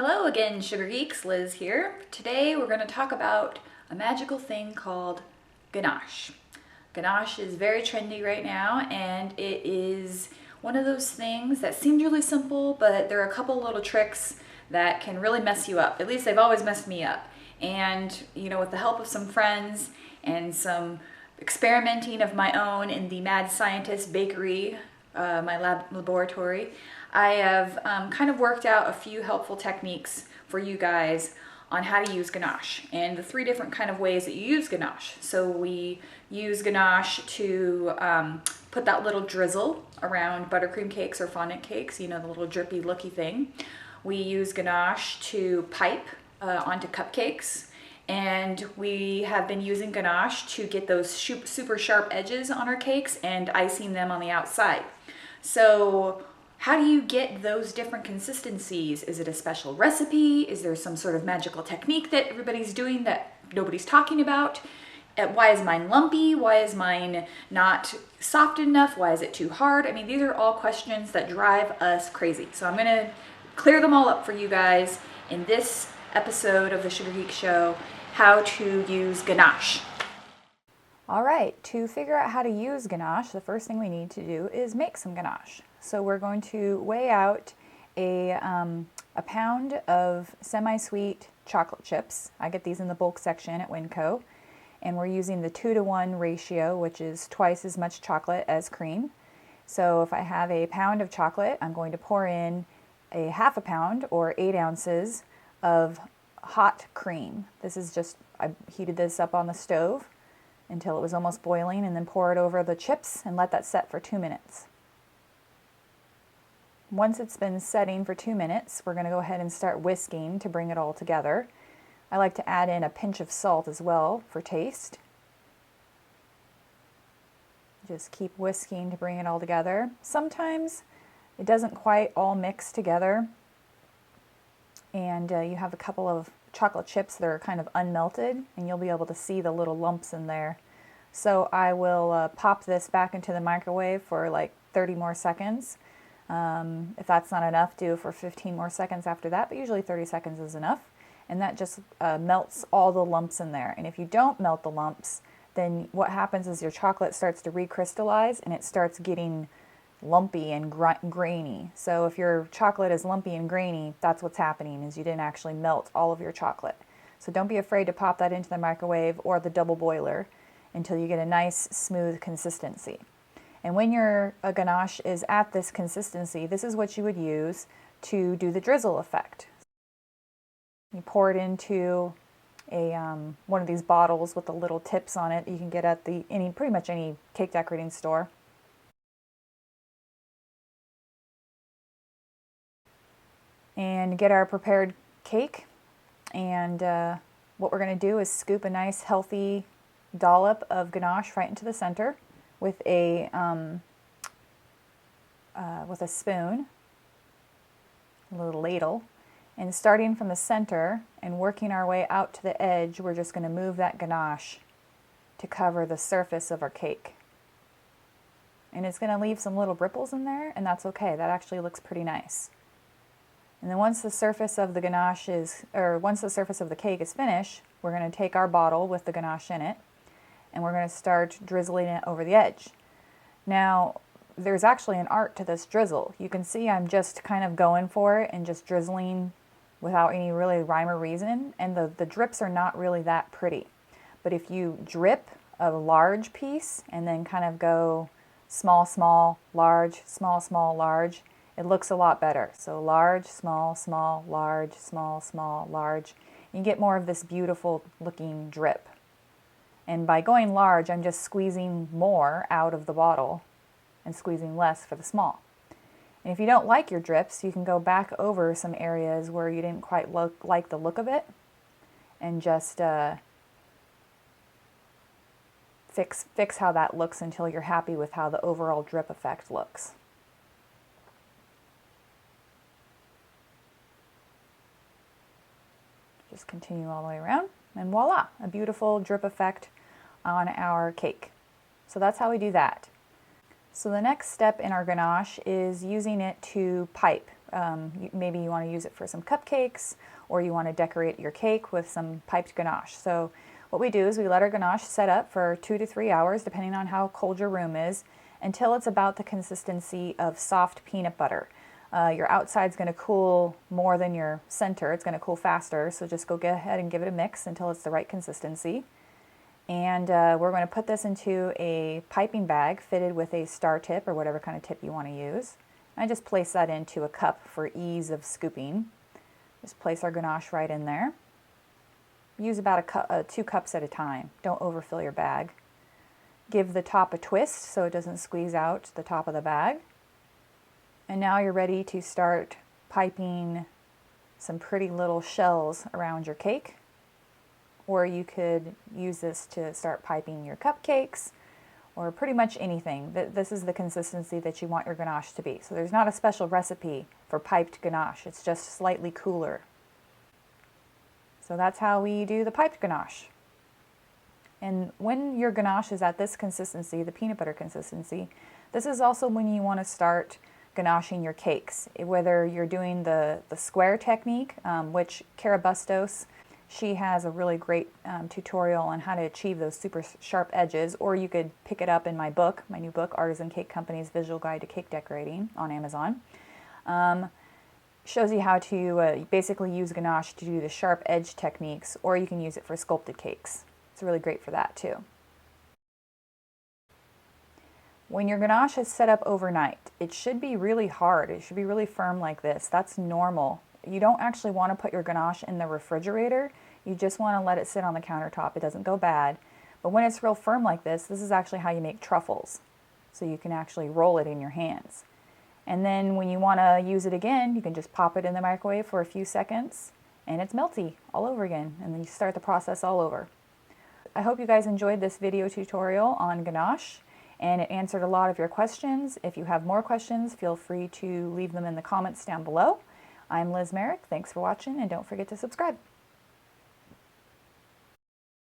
Hello again, Sugar Geeks. Liz here. Today we're going to talk about a magical thing called ganache. Ganache is very trendy right now, and it is one of those things that seems really simple, but there are a couple little tricks that can really mess you up. At least they've always messed me up. And, with the help of some friends and some experimenting of my own in the Mad Scientist Bakery, my laboratory, I have kind of worked out a few helpful techniques for you guys on how to use ganache and the three different kind of ways that you use ganache. So we use ganache to put that little drizzle around buttercream cakes or fondant cakes, the little drippy looky thing. We use ganache to pipe onto cupcakes. And we have been using ganache to get those super sharp edges on our cakes and icing them on the outside. So how do you get those different consistencies? Is it a special recipe? Is there some sort of magical technique that everybody's doing that nobody's talking about? Why is mine lumpy? Why is mine not soft enough? Why is it too hard? I mean, these are all questions that drive us crazy. So I'm gonna clear them all up for you guys in this episode of the Sugar Geek Show, how to use ganache. All right, to figure out how to use ganache, the first thing we need to do is make some ganache. So we're going to weigh out a pound of semi-sweet chocolate chips. I get these in the bulk section at Winco, and we're using the 2-to-1 ratio, which is twice as much chocolate as cream. So if I have a pound of chocolate, I'm going to pour in a half a pound or 8 ounces of hot cream. This is just, I heated this up on the stove until it was almost boiling, and then pour it over the chips and let that set for 2 minutes. Once it's been setting for 2 minutes, we're going to go ahead and start whisking to bring it all together. I like to add in a pinch of salt as well for taste. Just keep whisking to bring it all together. Sometimes it doesn't quite all mix together, and you have a couple of chocolate chips that are kind of unmelted, and you'll be able to see the little lumps in there. So I will pop this back into the microwave for like 30 more seconds. If that's not enough, do it for 15 more seconds after that, but usually 30 seconds is enough. And that just melts all the lumps in there. And if you don't melt the lumps, then what happens is your chocolate starts to recrystallize and it starts getting lumpy and grainy. So if your chocolate is lumpy and grainy, that's what's happening, is you didn't actually melt all of your chocolate. So don't be afraid to pop that into the microwave or the double boiler until you get a nice smooth consistency. And when your ganache is at this consistency, this is what you would use to do the drizzle effect. You pour it into a one of these bottles with the little tips on it that you can get at pretty much any cake decorating store. And get our prepared cake, and what we're going to do is scoop a nice healthy dollop of ganache right into the center with a spoon, a little ladle, and starting from the center and working our way out to the edge, we're just going to move that ganache to cover the surface of our cake. And it's going to leave some little ripples in there, and that's okay. That actually looks pretty nice. And then once the surface of the cake is finished, we're going to take our bottle with the ganache in it, and we're going to start drizzling it over the edge. Now, there's actually an art to this drizzle. You can see I'm just kind of going for it and just drizzling without any really rhyme or reason, and the drips are not really that pretty. But if you drip a large piece and then kind of go small, small, large, small, small, large, it looks a lot better. So large, small, small, large, small, small, large. You get more of this beautiful looking drip. And by going large, I'm just squeezing more out of the bottle and squeezing less for the small. And if you don't like your drips, you can go back over some areas where you didn't quite like the look of it and just fix how that looks until you're happy with how the overall drip effect looks. Just continue all the way around, and voila, a beautiful drip effect on our cake. So that's how we do that. So the next step in our ganache is using it to pipe Maybe you want to use it for some cupcakes, or you want to decorate your cake with some piped ganache. So what we do is we let our ganache set up for 2 to 3 hours, depending on how cold your room is, until it's about the consistency of soft peanut butter. Your outside's going to cool more than your center. It's going to cool faster, so just go ahead and give it a mix until it's the right consistency. And we're going to put this into a piping bag fitted with a star tip or whatever kind of tip you want to use. I just place that into a cup for ease of scooping. Just place our ganache right in there. Use about 2 cups at a time. Don't overfill your bag. Give the top a twist so it doesn't squeeze out the top of the bag. And now you're ready to start piping some pretty little shells around your cake. Or you could use this to start piping your cupcakes, or pretty much anything. This is the consistency that you want your ganache to be. So there's not a special recipe for piped ganache. It's just slightly cooler. So that's how we do the piped ganache. And when your ganache is at this consistency, the peanut butter consistency, this is also when you want to start ganaching your cakes. Whether you're doing the square technique, which Cara Bustos, she has a really great tutorial on how to achieve those super sharp edges, or you could pick it up in my book, my new book, Artisan Cake Company's Visual Guide to Cake Decorating, on Amazon. Shows you how to basically use ganache to do the sharp edge techniques, or you can use it for sculpted cakes. It's really great for that too. When your ganache is set up overnight, it should be really hard. It should be really firm like this. That's normal. You don't actually want to put your ganache in the refrigerator. You just want to let it sit on the countertop. It doesn't go bad. But when it's real firm like this is actually how you make truffles. So you can actually roll it in your hands. And then when you want to use it again, you can just pop it in the microwave for a few seconds and it's melty all over again. And then you start the process all over. I hope you guys enjoyed this video tutorial on ganache and it answered a lot of your questions. If you have more questions, feel free to leave them in the comments down below. I'm Liz Merrick. Thanks for watching, and don't forget to subscribe.